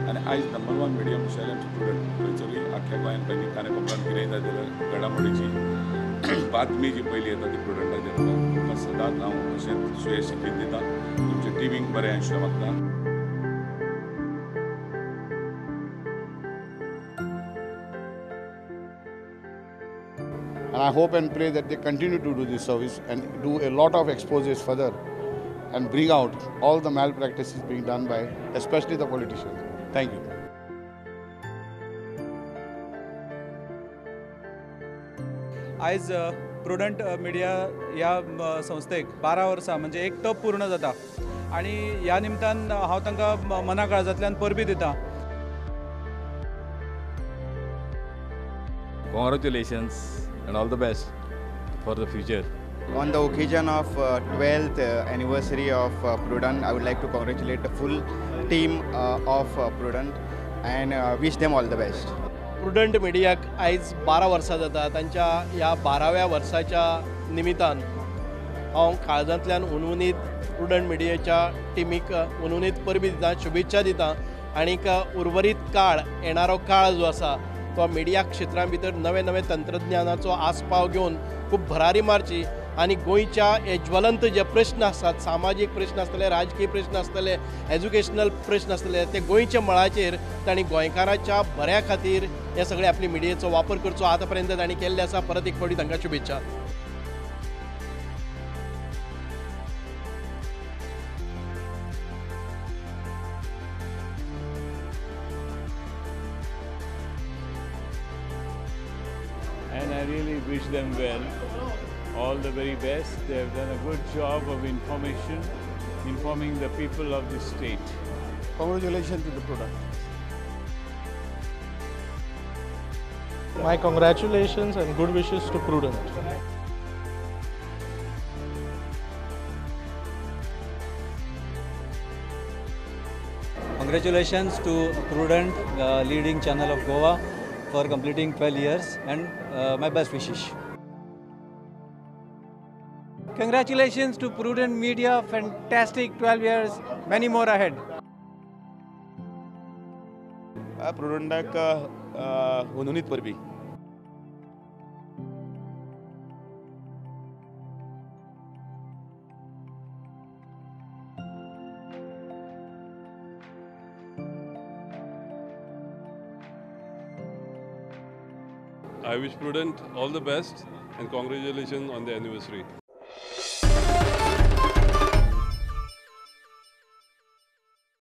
आनी आयज number 1 medium challenge student थंयसरूय आख्या गोंयांत पयलीं काणकोणांत कितेंय जाल्यार घडामोडीची बातमी जी पयली येता ती स्टुडंटाचेर तुमकां सदांच हांव अशेंच सुयेश शिकयत दिता. तुमच्या टिमीक बरें आयुश्य मागता. And I hope and pray that they continue to do this service and do a lot of exposures further and bring out all the malpractices being done by especially the politicians. Thank you. आयज prudent media ह्या संस्थेक 12 वर्सां म्हणजे एक टप पूर्ण जाता आणि ह्या निमतान हांव तांकां मना काळजांतल्यान परबी दिता. Congratulations and all the best for the future. On the occasion of 12th anniversary of Prudent, I would like to congratulate the full team of Prudent and wish them all the best. Prudent मिडियाक आयज 12 वर्सां जाता. तांच्या ह्या 12व्या वर्साच्या निमित्तान हांव काळजांतल्यान उनवनीत प्रुडंट मिडियाच्या टिमीक उनवनीत परबी दिता, शुभेच्छा दिता. आनीक उर्वरीत काळ येणारो काळ जो आसा तो मिडिया क्षेत्रा भितर नवे नवे तंत्रज्ञानाचो आस्पाव घेवन खूब भरारी मारची आनी गोंयच्या हे ज्वलंत जे प्रश्न आसात, सामाजीक प्रश्न आसतले, राजकीय प्रश्न आसतले, एज्युकेशनल प्रश्न आसतले, ते गोंयच्या मळाचेर तांणी गोंयकारांच्या बऱ्या खातीर हे सगळे आपली मिडियेचो वापर करचो. आतां पर्यंत तांणी केल्ले आसा. परत एक फावटी तांकां शुभेच्छा. And I really wish them well. All the very best. They have done a good job of informing the people of the state. Congratulations to the product. My congratulations and good wishes to Prudent. Congratulations to Prudent, the leading channel of Goa, for completing 12 years and my best wishes. Congratulations to Prudent Media, fantastic 12 years, many more ahead. प्रुडंटाक उनवनीत परबी. I wish Prudent all the best and congratulations on the anniversary.